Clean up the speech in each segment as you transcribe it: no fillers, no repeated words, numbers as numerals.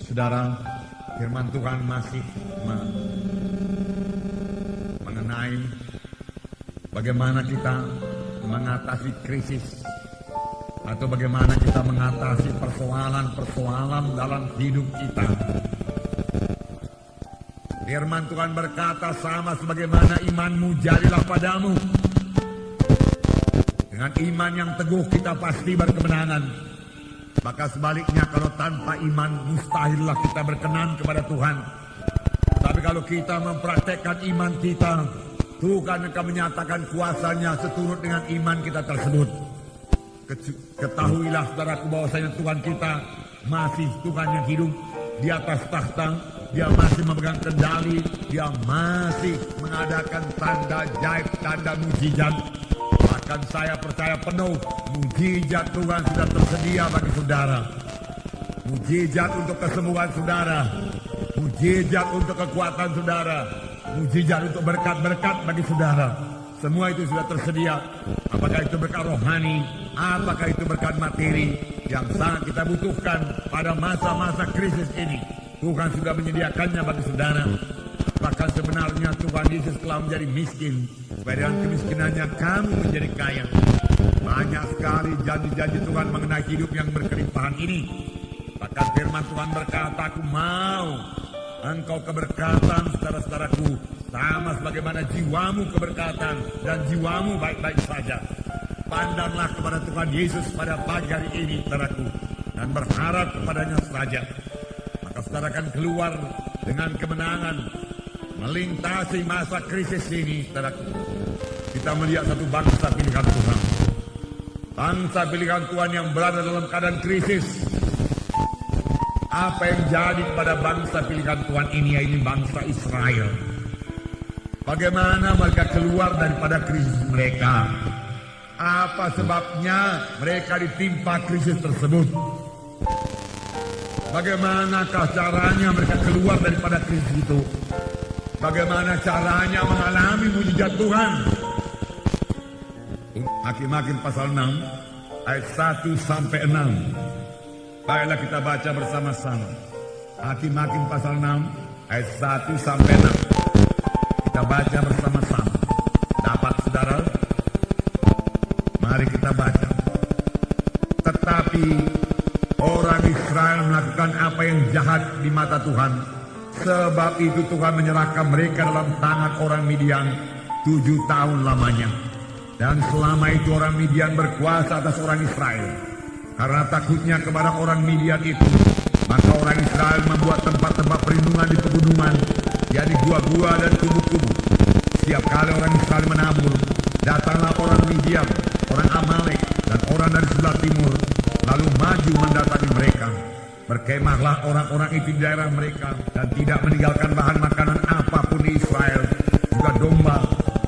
Saudara, firman Tuhan masih mengenai bagaimana kita mengatasi krisis atau bagaimana kita mengatasi persoalan-persoalan dalam hidup kita. Firman Tuhan berkata, sama sebagaimana imanmu jadilah padamu. Dengan iman yang teguh kita pasti berkemenangan. Maka sebaliknya, kalau tanpa iman mustahillah kita berkenan kepada Tuhan. Tapi kalau kita mempraktekkan iman kita, Tuhan akan menyatakan kuasanya seturut dengan iman kita tersebut. Ketahuilah saudaraku bahwasanya Tuhan kita masih Tuhan yang hidup di atas tahta. Dia masih memegang kendali. Dia masih mengadakan tanda ajaib, tanda mujizat. Bahkan saya percaya penuh mujizat Tuhan sudah tersedia bagi saudara. Mujizat untuk kesembuhan saudara, mujizat untuk kekuatan saudara, mujizat untuk berkat-berkat bagi saudara. Semua itu sudah tersedia. Apakah itu berkat rohani, apakah itu berkat materi yang sangat kita butuhkan pada masa-masa krisis ini. Tuhan sudah menyediakannya bagi saudara. Bahkan sebenarnya Tuhan Yesus telah menjadi miskin, supaya dengan kemiskinannya kamu menjadi kaya. Banyak sekali janji-janji Tuhan mengenai hidup yang berkelimpahan ini. Bahkan firman Tuhan berkata, aku mau engkau keberkatan saudara-saudaraku, sama sebagaimana jiwamu keberkatan dan jiwamu baik-baik saja. Pandanglah kepada Tuhan Yesus pada pagi hari ini, saudaraku, dan berharap kepadanya saja. Maka saudara akan keluar dengan kemenangan, melintasi masa krisis ini, saudaraku. Kita melihat satu bangsa pilihan Tuhan. Bangsa pilihan Tuhan yang berada dalam keadaan krisis. Apa yang jadi pada bangsa pilihan Tuhan ini, yaitu bangsa Israel. Bagaimana mereka keluar daripada krisis mereka? Apa sebabnya mereka ditimpa krisis tersebut? Bagaimanakah caranya mereka keluar daripada krisis itu? Bagaimana caranya mengalami mujizat Tuhan? Hakim-Hakim pasal 6 ayat 1 sampai 6. Baiklah kita baca bersama-sama. Hakim-Hakim pasal 6 ayat 1 sampai 6. Kita baca bersama-sama. Dapat saudara? Mari kita baca. Tetapi orang Israel melakukan apa yang jahat di mata Tuhan. Sebab itu Tuhan menyerahkan mereka dalam tangan orang Midian 7 tahun lamanya. Dan selama itu orang Midian berkuasa atas orang Israel. Karena takutnya kepada orang Midian itu, maka orang Israel membuat tempat-tempat perlindungan di pegunungan, yakni gua-gua dan kubu-kubu. Setiap kali orang Israel menabur, datanglah orang Midian, orang Amalek, dan orang dari sebelah timur, lalu maju mendatangi mereka. Berkemahlah orang-orang itu di daerah mereka, dan tidak meninggalkan bahan makanan apapun di Israel, juga domba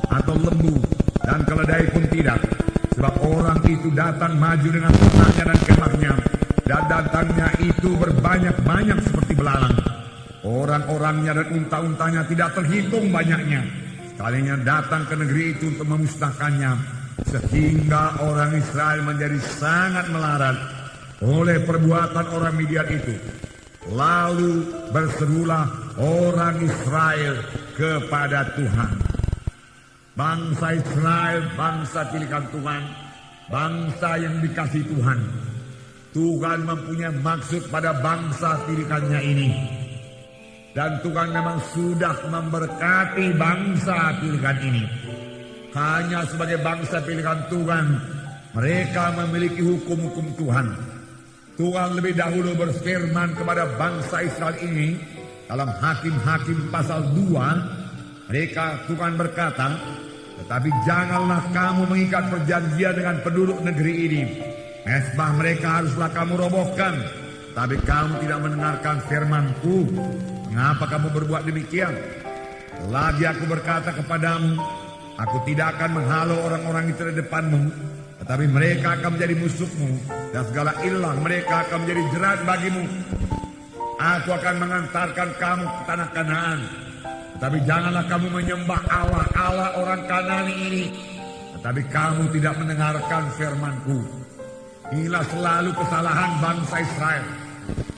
atau lembu, dan keledai pun tidak. Sebab orang itu datang maju dengan ternaknya dan kemahnya, dan datangnya itu berbanyak-banyak seperti belalang. Orang-orangnya dan unta-untanya tidak terhitung banyaknya. Sekalinya datang ke negeri itu untuk memusnahkannya, sehingga orang Israel menjadi sangat melarat oleh perbuatan orang Midian itu. Lalu berserulah orang Israel kepada Tuhan. Bangsa Israel, bangsa pilihan Tuhan, bangsa yang dikasihi Tuhan. Tuhan mempunyai maksud pada bangsa pilihannya ini. Dan Tuhan memang sudah memberkati bangsa pilihan ini. Hanya sebagai bangsa pilihan Tuhan, mereka memiliki hukum-hukum Tuhan. Tuhan lebih dahulu berfirman kepada bangsa Israel ini dalam Hakim-Hakim pasal 2. Mereka, Tuhan berkata, tetapi janganlah kamu mengikat perjanjian dengan penduduk negeri ini. Mezbah mereka haruslah kamu robohkan. Tapi kamu tidak mendengarkan firman-Ku. Mengapa kamu berbuat demikian? Lagi aku berkata kepadamu, aku tidak akan menghalau orang-orang itu di depanmu, tetapi mereka akan menjadi musuhmu, dan segala ilah mereka akan menjadi jerat bagimu. Aku akan mengantarkan kamu ke tanah Kanaan. Tetapi janganlah kamu menyembah Allah orang Kanani ini. Tetapi kamu tidak mendengarkan firman-Ku. Inilah selalu kesalahan bangsa Israel.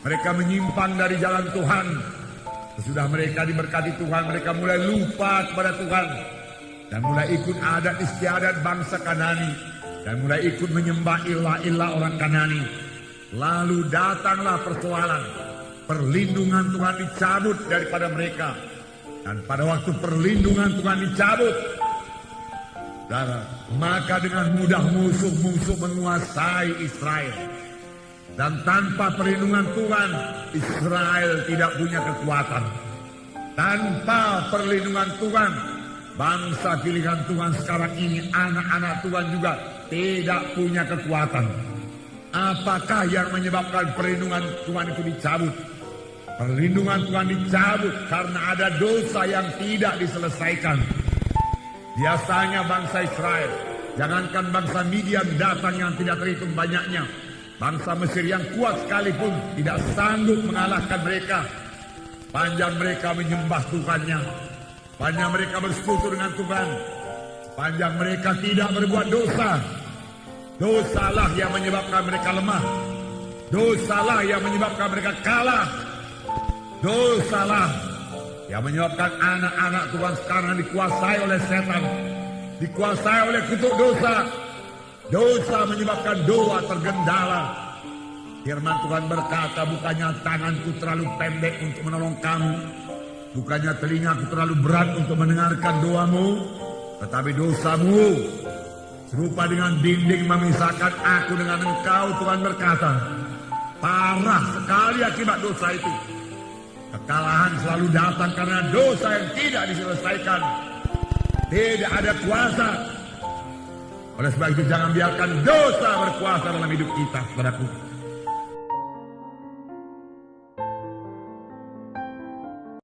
Mereka menyimpang dari jalan Tuhan. Sesudah mereka diberkati Tuhan, mereka mulai lupa kepada Tuhan. Dan mulai ikut adat istiadat bangsa Kanani. Dan mulai ikut menyembah ilah-ilah orang Kanani. Lalu datanglah persoalan. Perlindungan Tuhan dicabut daripada mereka. Dan pada waktu perlindungan Tuhan dicabut, maka dengan mudah musuh-musuh menguasai Israel. Dan tanpa perlindungan Tuhan, Israel tidak punya kekuatan. Tanpa perlindungan Tuhan, bangsa pilihan Tuhan sekarang ini, anak-anak Tuhan juga tidak punya kekuatan. Apakah yang menyebabkan perlindungan Tuhan itu dicabut? Perlindungan Tuhan dicabut karena ada dosa yang tidak diselesaikan. Biasanya bangsa Israel, jangankan bangsa Midian datang yang tidak terhitung banyaknya, bangsa Mesir yang kuat sekalipun tidak sanggup mengalahkan mereka. Panjang mereka menyembah Tuhannya, panjang mereka bersekutu dengan Tuhan, panjang mereka tidak berbuat dosa. Dosalah yang menyebabkan mereka lemah. Dosalah yang menyebabkan mereka kalah. Dosalah yang menyebabkan anak-anak Tuhan sekarang dikuasai oleh setan, dikuasai oleh kutuk dosa. Dosa menyebabkan doa tergendala. Firman Tuhan berkata, bukannya tanganku terlalu pendek untuk menolong kamu, bukannya telingaku terlalu berat untuk mendengarkan doamu, tetapi dosamu serupa dengan dinding memisahkan aku dengan engkau. Tuhan berkata, parah sekali akibat dosa itu. Kekalahan selalu datang karena dosa yang tidak diselesaikan. Tidak ada kuasa. Oleh sebab itu jangan biarkan dosa berkuasa dalam hidup kita, saudaraku.